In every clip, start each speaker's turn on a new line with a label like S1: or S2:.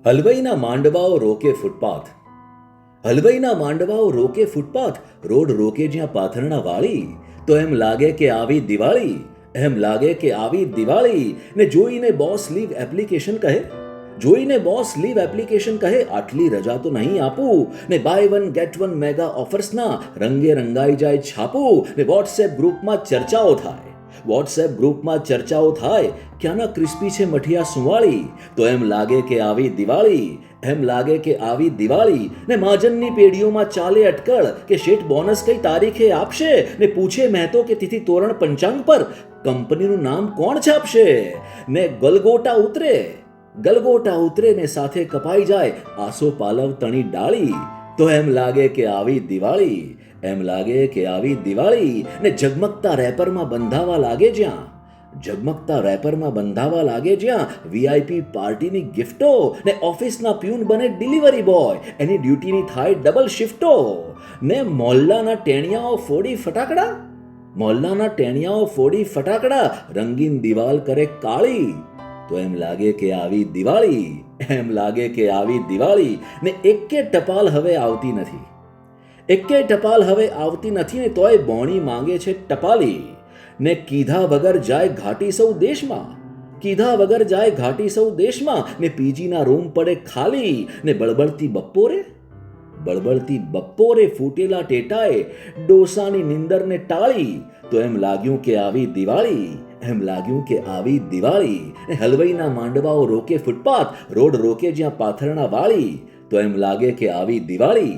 S1: હલવાઈના માંડવાઓ રોકે ફૂટપાથ. હલવાઈના માંડવાઓ રોકે footpath, road રોકે જ્યાં પાથરણા વાળી. તો એમ લાગે કે આવી દિવાળી, એમ લાગે કે આવી દિવાળી. ને જોઈને બોસ લીવ એપ્લિકેશન કહે, જોઈને બોસ લીવ એપ્લિકેશન કહે, આટલી રજા તો નહીં આપું. ને buy one get one mega ઓફર્સના રંગે રંગાઈ જાય છાપું. ને વોટ્સએપ ગ્રુપમાં ચર્ચાઓ થાય, વોટ્સએપ ગ્રુપમાં ચર્ચાઓ થાય, ક્યાંના ક્રિસ્પી છે મઠિયા સુવાળી. તો એમ લાગે કે આવી દિવાળી, એમ લાગે કે આવી દિવાળી. ને મહાજનની પેઢીઓમાં ચાલે અટકળ કે શેઠ બોનસ કઈ તારીખે આપશે. ને પૂછે મહેતો કે તિથિ તોરણ પંચાંગ પર કંપનીનું નામ કોણ છાપશે. ને ગલગોટા ઉતરે ને સાથે કપાઈ જાય આસો પાલવ તણી ડાળી. તો એમ લાગે કે આવી દિવાળી, એમ લાગે કે આવી દિવાળી. ને ઝગમગતા રેપરમાં બંધાવા લાગે જ્યાં, ઝગમગતા રેપરમાં બંધાવા લાગે જ્યાં વીઆઈપી પાર્ટીની ગિફ્ટો. ને ઓફિસના પ્યુન બને ડિલિવરી બોય, એની ડ્યુટીની થાય ડબલ શિફ્ટો. ને મોહલ્લાના ટેણિયાઓ ફોડી ફટાકડા, મોહલ્લાના ટેણિયાઓ ફોડી ફટાકડા, રંગીન દિવાલ કરે કાળી. તો એમ લાગે કે આવી દિવાળી, એમ લાગે કે આવી દિવાળી. ને એકે ટપાલ હવે આવતી નથી, એકે ટપાલ હવે આવતી નથી. ને તોય બોણી માંગે છે ટપાલી. ને કીધા વગર જાય ઘાટી સૌ દેશમાં, કીધા વગર જાય ઘાટી સૌ દેશમાં. ને પીજીના રૂમ પડે ખાલી. ને બળબળતી બપોરે ફૂટેલા ટેટાએ ડોસાની નિંદરને ટાળી. તો એમ લાગ્યું કે આવી દિવાળી, એમ લાગ્યું કે આવી દિવાળી. ને હલવાઈના માંડવાઓ રોકે ફૂટપાથ, રોડ રોકે જ્યાં પાથરણા વાળી. તો એમ લાગે કે આવી દિવાળી,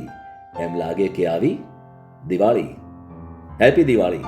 S1: એમ લાગે કે આવી દિવાળી. હેપી દિવાળી.